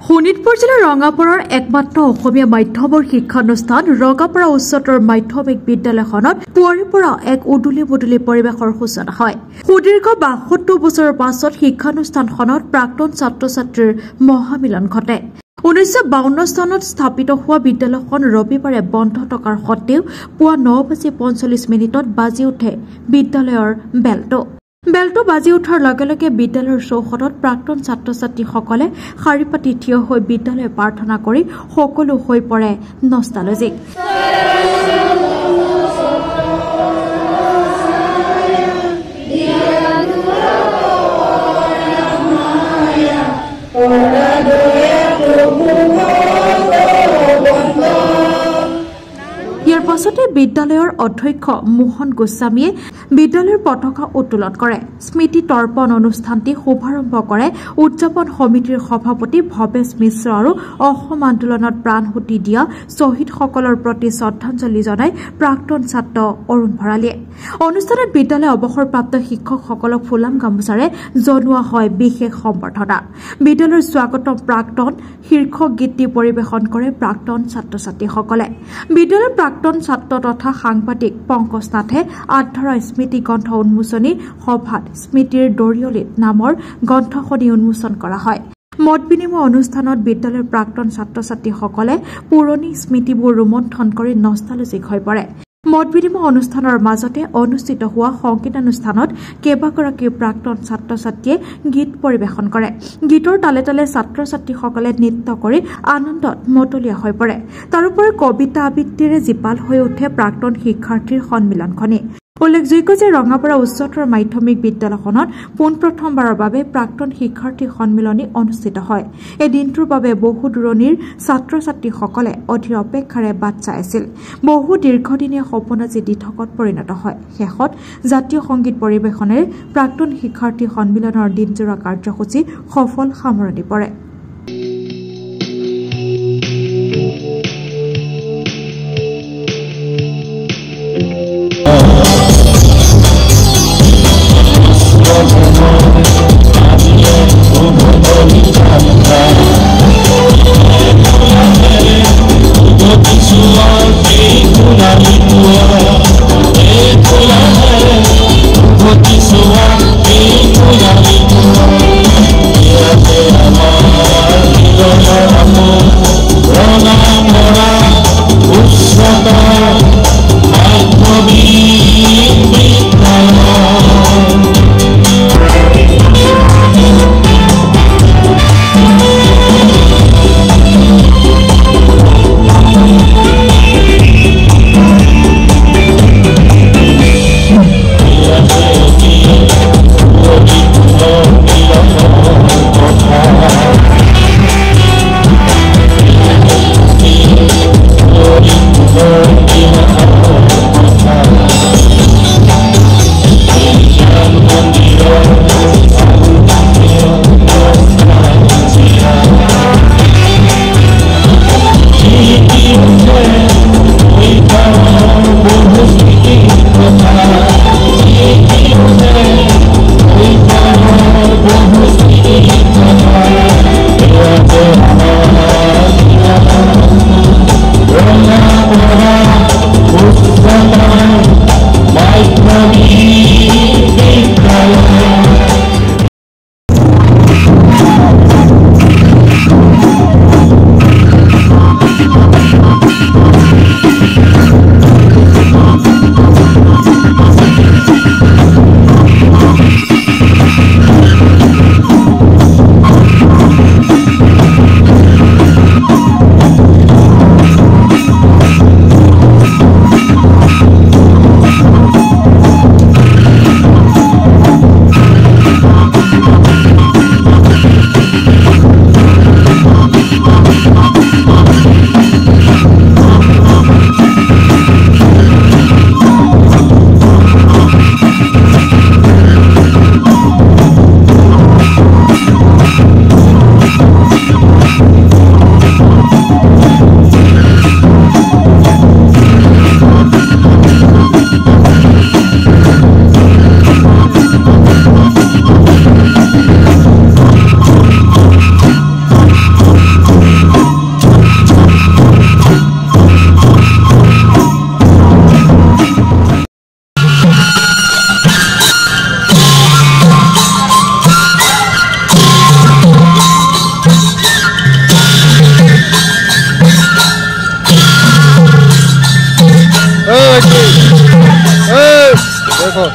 শোণিতপুৰ জিলাৰ ৰঙাপাৰাৰ একমাত্ৰ অসমীয়া মাধ্যমৰ শিক্ষানুষ্ঠান ৰঙাপাৰা উচ্চতৰ মাধ্যমিক বিদ্যালয়খনত পুৱাৰে পৰা এক উদুলি মুদুলি পৰিৱেশৰ সূচনা হয়। সুদীৰ্ঘ ৭২ বছৰৰ পাছত শিক্ষানুষ্ঠানখনত প্ৰাক্তন ছাত্ৰ ছাত্ৰীৰ মহামিলন ঘটে। 1952 চনত স্থাপিত হোৱা বিদ্যালয়খন ৰবিবাৰে বন্ধ থকাৰ সত্ত্বেও পুৱা ৯:৪৫ বাজি উঠে বিদ্যালয়ৰ বেলটো বাজি উঠাৰ লগে লগে বিদ্যালয়ৰ চৌহদত প্ৰাক্তন ছাত্ৰ ছাত্ৰীসকলে শাৰী পাতি থিয় হৈ বিদ্যালয় প্ৰাৰ্থনা কৰি সকলো হৈ পৰে নষ্টালজিক। ইয়াৰ পাছতে বিদ্যালয়ৰ অধ্যক্ষ মোহন গোস্বামীয়ে বিদ্যালয়ৰ পতাকা উত্তোলন কৰে। স্মৃতি তৰ্পণ অনুষ্ঠানটি শুভাৰম্ভ কৰে উদযাপন সমিতিৰ সভাপতি ভৱেশ মিশ্ৰ আৰু অসম আন্দোলনত প্ৰাণহুতি দিয়া শ্বহীদসকলৰ প্ৰতি শ্ৰদ্ধাঞ্জলি জনাই প্ৰাক্তন ছাত্ৰ অৰুণ ভৰালীয়ে। অনুষ্ঠানত বিদ্যালয় অৱসৰপ্ৰাপ্ত শিক্ষকসকলক ফুলাম গামোচাৰে জনোৱা হয় বিশেষ সম্বৰ্ধনা। বিদ্যালয়ৰ স্বাগতম প্ৰাক্তন শীৰ্ষক গীতটি পৰিৱেশন কৰে প্ৰাক্তন ছাত্ৰ ছাত্ৰীসকলে। বিদ্যালয়ৰ প্ৰাক্তন ছাত্ৰ তথা সাংবাদিক পংকজ নাথে আধৰা স্মৃতি গ্ৰন্থ উন্মোচনী সভাত স্মৃতিৰ দৰিয়লিত নামৰ গ্ৰন্থখনি উন্মোচন কৰা হয়। মত বিনিময় অনুষ্ঠানত বিদ্যালয়ৰ প্ৰাক্তন ছাত্ৰ ছাত্ৰীসকলে পুৰণি স্মৃতিবোৰ ৰোমন্থন কৰি নষ্টালজিক হৈ পৰে। মত বিনিময় অনুষ্ঠানৰ মাজতে অনুষ্ঠিত হোৱা সংগীতানুষ্ঠানত কেইবাগৰাকী প্ৰাক্তন ছাত্ৰ ছাত্ৰীয়ে গীত পৰিৱেশন কৰে। গীতৰ তালে তালে ছাত্ৰ ছাত্ৰীসকলে নৃত্য কৰি আনন্দত মতলীয়া হৈ পৰে। তাৰোপৰি কবিতা আবৃত্তিৰে জীপাল হৈ উঠে প্ৰাক্তন শিক্ষাৰ্থীৰ সন্মিলনখনি। উল্লেখযোগ্য যে ৰঙাপাৰা উচ্চতৰ মাধ্যমিক বিদ্যালয়খনত পোনপ্ৰথমবাৰৰ বাবে প্ৰাক্তন শিক্ষাৰ্থী সন্মিলনী অনুষ্ঠিত হয়। এই দিনটোৰ বাবে বহু দূৰণিৰ ছাত্ৰ ছাত্ৰীসকলে অধীৰ অপেক্ষাৰে বাট চাই আছিল। বহু দীৰ্ঘদিনীয়া সপোন আজি দিঠকত পৰিণত হয়। শেষত জাতীয় সংগীত পৰিৱেশনেৰে প্ৰাক্তন শিক্ষাৰ্থী সন্মিলনৰ দিনজোৰা কাৰ্যসূচী সফল সামৰণি পৰে। Amor देखो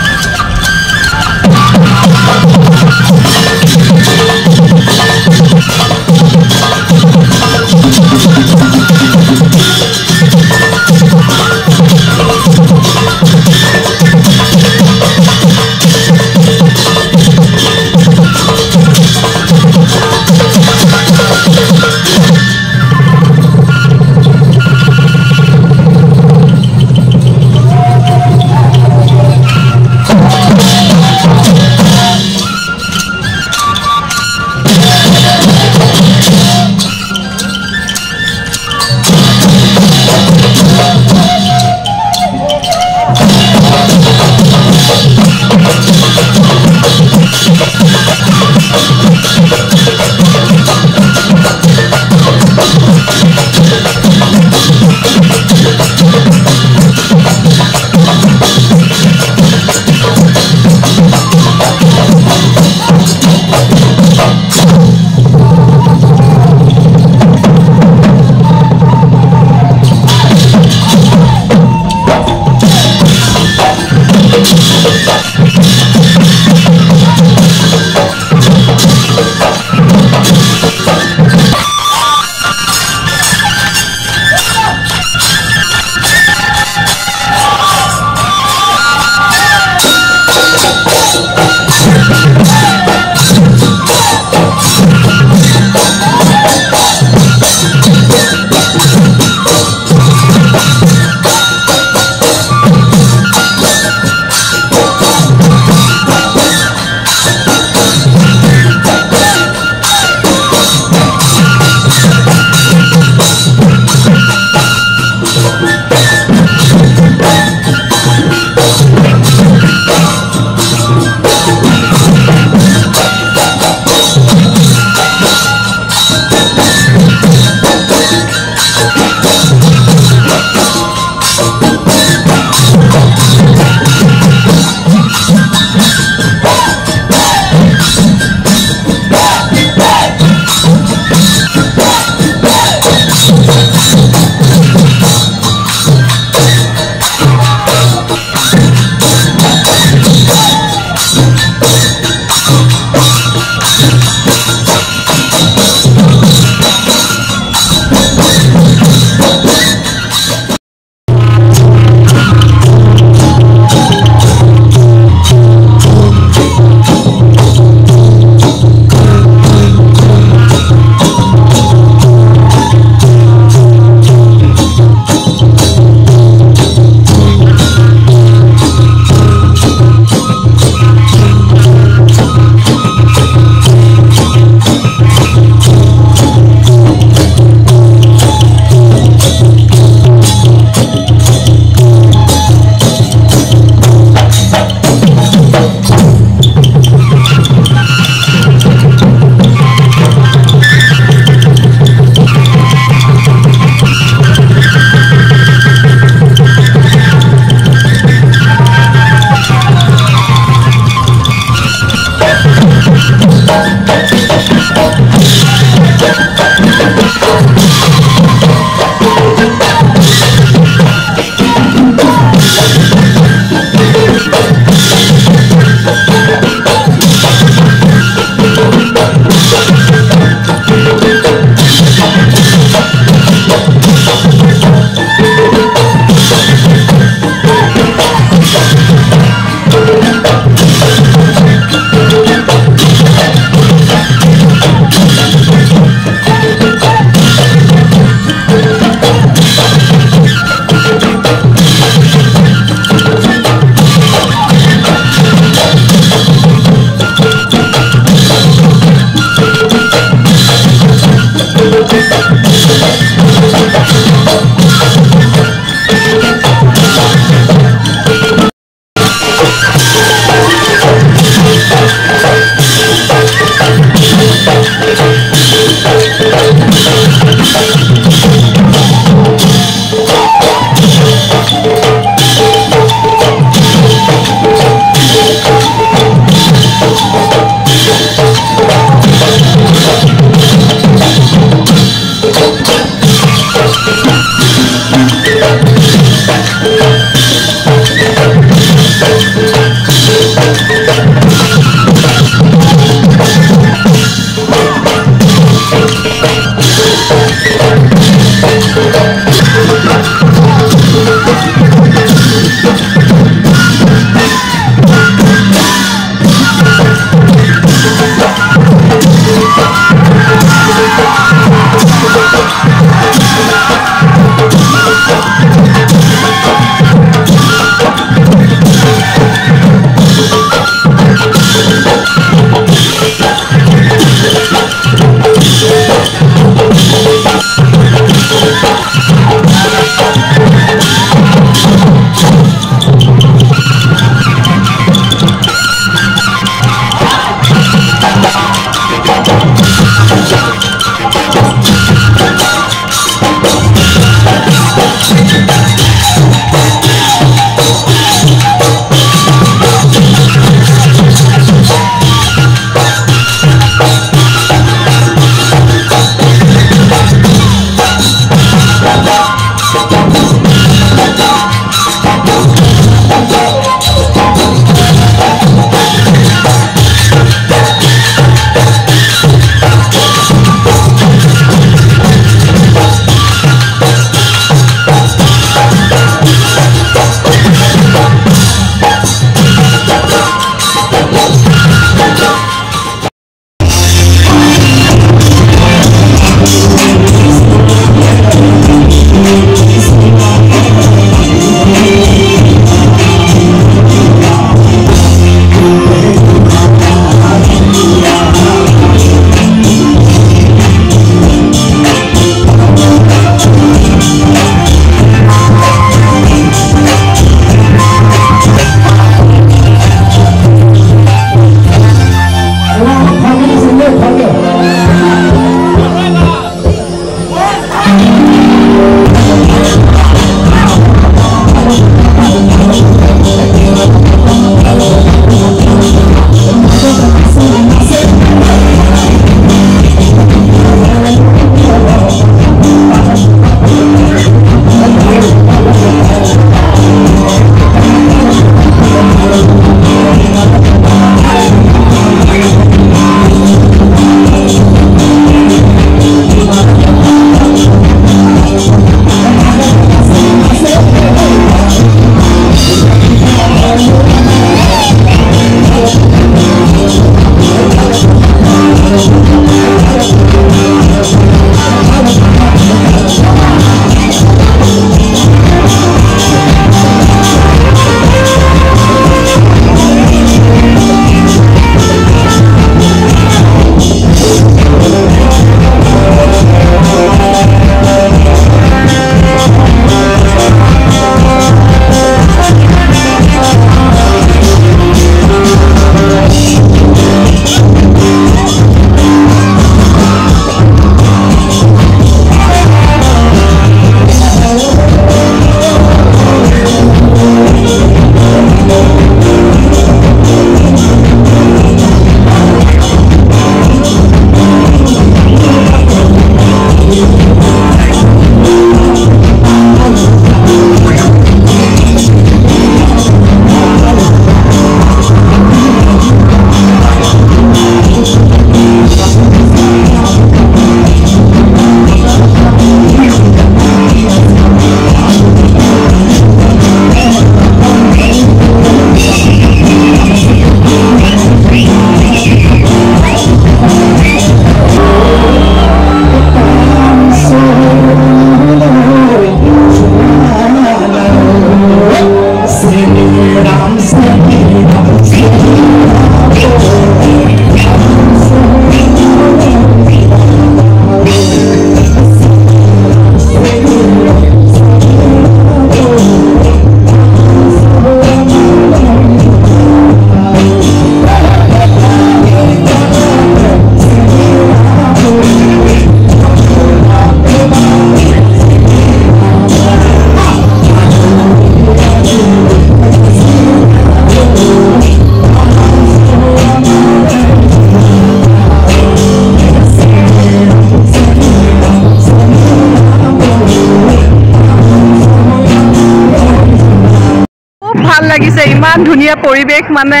ভাল লাগিছে ইমান ধুনীয়া পৰিৱেশ মানে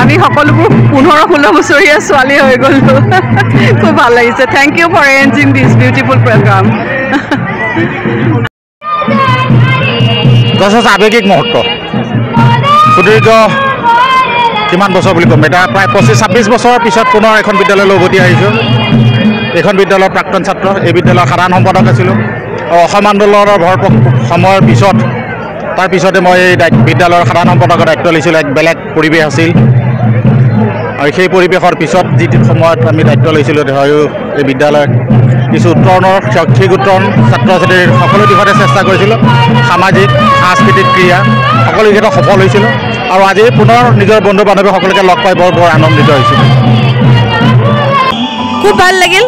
আমি সকলোবোৰ 15-16 বছৰীয়া ছোৱালী হৈ গ'লো খুব ভাল লাগিছে thank you for arranging this beautiful program আৱেগিক মুহূৰ্ত সুদীৰ্ঘ কিমান বছৰ বুলি ক'ম এটা প্ৰায় 25-26 বছৰৰ পিছত পুনৰ এখন বিদ্যালয়লৈ উভতি আহিছোঁ এইখন বিদ্যালয়ৰ প্ৰাক্তন ছাত্ৰ এই বিদ্যালয়ৰ সাধাৰণ সম্পাদক আছিলোঁ আৰু অসম আন্দোলনৰ ভৰপূৰ সময়ৰ পিছত তাৰ পিছতে মই এই বিদ্যালয়ৰ সাধাৰণ সম্পাদকৰ দায়িত্ব লৈছিলোঁ এক বেলেগ পৰিৱেশ আছিল আৰু সেই পৰিৱেশৰ পিছত যিটো সময়ত আমি দায়িত্ব লৈছিলোঁ হয়তো এই বিদ্যালয়ত কিছু উত্তৰণৰ শৈক্ষিক উত্তৰণ ছাত্ৰ ছাত্ৰীৰ সকলো দিশতে চেষ্টা কৰিছিলোঁ সামাজিক সাংস্কৃতিক ক্ৰিয়া সকলো দিশতে সফল হৈছিলোঁ আৰু আজি পুনৰ নিজৰ বন্ধু বান্ধৱী সকলোকে লগ পাই বৰ আনন্দিত হৈছিলোঁ খুব ভাল লাগিল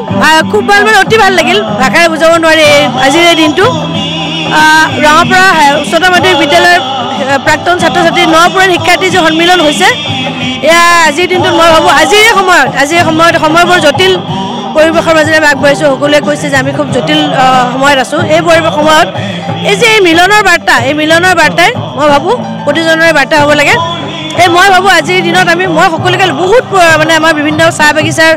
খুব ভাল মানে অতি ভাল লাগিল ভাষাৰে বুজাব নোৱাৰি আজিৰ এই দিনটো ৰঙাপাৰা উচ্চতৰ মাধ্যমিক বিদ্যালয়ৰ প্ৰাক্তন ছাত্ৰ ছাত্ৰী নপুৰাণ শিক্ষাৰ্থী যে সন্মিলন হৈছে এয়া আজিৰ দিনটোত মই ভাবোঁ আজিৰ সময়ত সময়বোৰ জটিল পৰিৱেশৰ মাজেৰে আমি আগবাঢ়িছোঁ সকলোৱে কৈছে যে আমি খুব জটিল সময়ত আছোঁ এই পৰিৱেশ সময়ত এই যে এই মিলনৰ বাৰ্তাই মই ভাবোঁ প্ৰতিজনৰে বাৰ্তা হ'ব লাগে মই ভাবোঁ আজিৰ দিনত মই সকলোকে বহুত মানে আমাৰ বিভিন্ন চাহ বাগিচাৰ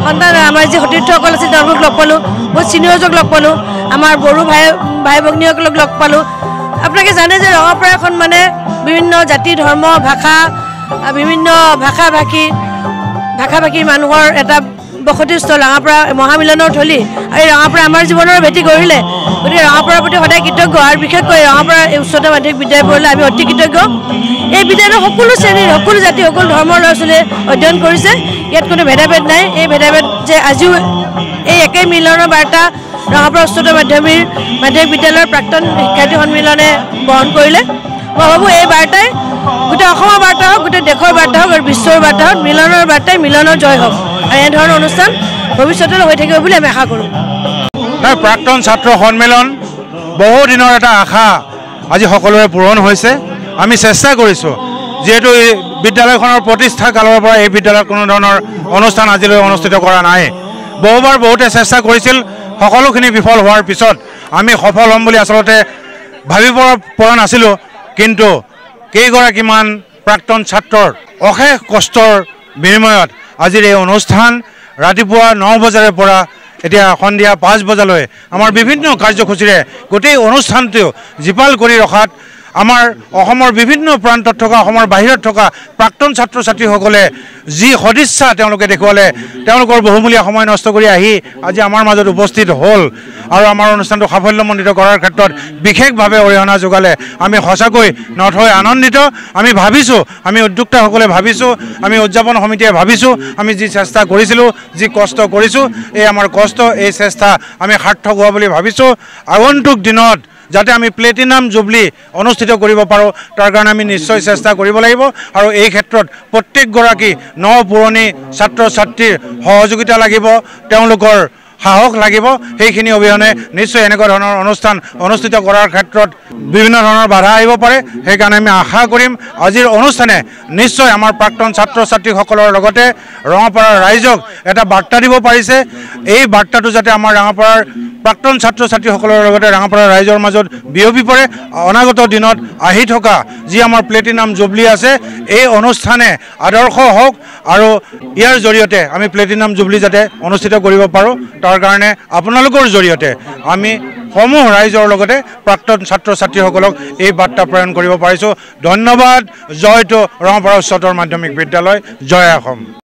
সন্তান আমাৰ যি সতীৰ্থসকল আছে তেওঁলোকক লগ পালোঁ বহুত ছিনিয়ৰজক লগ পালোঁ আমাৰ বড়ো ভাই ভগ্নীসকলক লগ পালোঁ আপোনালোকে জানে যে ৰঙাপাৰা এখন মানে বিভিন্ন জাতি ধৰ্ম ভাষা বিভিন্ন ভাষা ভাষী মানুহৰ এটা বসতিস্থল ৰঙাপাৰা মহামিলনৰ থলী আৰু ৰঙাপাৰা আমাৰ জীৱনৰ ভেটি গঢ়িলে গতিকে ৰঙাপাৰাৰ প্ৰতি সদায় কৃতজ্ঞ আৰু বিশেষকৈ ৰঙাপাৰা উচ্চতৰ মাধ্যমিক বিদ্যালয়লৈ আমি অতি কৃতজ্ঞ এই বিদ্যালয়ৰ সকলো শ্ৰেণীৰ সকলো জাতি সকলো ধৰ্মৰ ল'ৰা ছোৱালীয়ে অধ্যয়ন কৰিছে ইয়াত কোনো ভেদাভেদ নাই এই ভেদাভেদ যে আজিও এই একে মিলনৰ বাৰ্তা ৰঙাপাৰা উচ্চতৰ মাধ্যমিক বিদ্যালয়ৰ প্ৰাক্তন শিক্ষাৰ্থী সন্মিলনে বহন কৰিলে মই ভাবোঁ এই বাৰ্তাই গোটেই অসমৰ বাৰ্তা হওক গোটেই দেশৰ বাৰ্তা হওক আৰু বিশ্বৰ বাৰ্তা হওক মিলনৰ বাৰ্তাই মিলনৰ জয় হওক আৰু এনেধৰণৰ অনুষ্ঠান ভৱিষ্যতলৈ হৈ থাকিব বুলি আমি আশা কৰোঁ প্ৰাক্তন ছাত্ৰ সন্মিলন বহুদিনৰ এটা আশা আজি সকলোৰে পূৰণ হৈছে আমি চেষ্টা কৰিছোঁ যিহেতু এই বিদ্যালয়খনৰ প্ৰতিষ্ঠা কালৰ পৰা এই বিদ্যালয়ত কোনো ধৰণৰ অনুষ্ঠান আজিলৈ অনুষ্ঠিত কৰা নাই বহুবাৰ বহুতে চেষ্টা কৰিছিল সকলোখিনি বিফল হোৱাৰ পিছত আমি সফল হ'ম বুলি আচলতে ভাবিব পৰা নাছিলোঁ কিন্তু কেইগৰাকীমান প্ৰাক্তন ছাত্ৰৰ অশেষ কষ্টৰ বিনিময়ত আজিৰ এই অনুষ্ঠান ৰাতিপুৱা 9 বজাৰ পৰা এতিয়া সন্ধিয়া 5 বজালৈ আমাৰ বিভিন্ন কাৰ্যসূচীৰে গোটেই অনুষ্ঠানটো জীপাল কৰি ৰখাত আমাৰ অসমৰ বিভিন্ন প্ৰান্তত থকা অসমৰ বাহিৰত থকা প্ৰাক্তন ছাত্ৰ ছাত্ৰীসকলে যি সদিচ্ছা তেওঁলোকে দেখুৱালে তেওঁলোকৰ বহুমূলীয়া সময় নষ্ট কৰি আহি আজি আমাৰ মাজত উপস্থিত হ'ল আৰু আমাৰ অনুষ্ঠানটো সাফল্যমণ্ডিত কৰাৰ ক্ষেত্ৰত বিশেষভাৱে অৰিহণা যোগালে আমি সঁচাকৈ নথৈ আনন্দিত আমি ভাবিছোঁ আমি উদ্যোক্তাসকলে ভাবিছোঁ আমি উদযাপন সমিতিয়ে ভাবিছোঁ আমি যি চেষ্টা কৰিছিলোঁ যি কষ্ট কৰিছোঁ এই আমাৰ কষ্ট এই চেষ্টা আমি সাৰ্থক হোৱা বুলি ভাবিছোঁ আগন্তুক দিনত যাতে আমি প্লেটিনাম জুবলি অনুষ্ঠিত কৰিব পাৰোঁ তাৰ কাৰণে আমি নিশ্চয় চেষ্টা কৰিব লাগিব আৰু এই ক্ষেত্ৰত প্ৰত্যেকগৰাকী পুৰণি ছাত্ৰ ছাত্ৰীৰ সহযোগিতা লাগিব তেওঁলোকৰ সাহস লাগিব সেইখিনি অবিহনে নিশ্চয় এনেকুৱা ধৰণৰ অনুষ্ঠান অনুষ্ঠিত কৰাৰ ক্ষেত্ৰত বিভিন্ন ধৰণৰ বাধা আহিব পাৰে সেইকাৰণে আমি আশা কৰিম আজিৰ অনুষ্ঠানে নিশ্চয় আমাৰ প্ৰাক্তন ছাত্ৰ ছাত্ৰীসকলৰ লগতে ৰঙাপাৰাৰ ৰাইজক এটা বাৰ্তা দিব পাৰিছে এই বাৰ্তাটো যাতে আমাৰ ৰঙাপাৰাৰ প্ৰাক্তন ছাত্ৰ ছাত্ৰীসকলৰ লগতে ৰঙাপাৰাৰ ৰাইজৰ মাজত বিয়পি পৰে অনাগত দিনত আহি থকা যি আমাৰ প্লেটিনাম জুবলি আছে এই অনুষ্ঠানে আদৰ্শ হওক আৰু ইয়াৰ জৰিয়তে আমি প্লেটিনাম জুবলি যাতে অনুষ্ঠিত কৰিব পাৰোঁ তাৰ কাৰণে আপোনালোকৰ জৰিয়তে আমি সমূহ ৰাইজৰ লগতে প্ৰাক্তন ছাত্ৰ ছাত্ৰীসকলক এই বাৰ্তা প্ৰেৰণ কৰিব পাৰিছোঁ ধন্যবাদ জয়টো ৰঙাপাৰা উচ্চতৰ মাধ্যমিক বিদ্যালয় জয় অসম।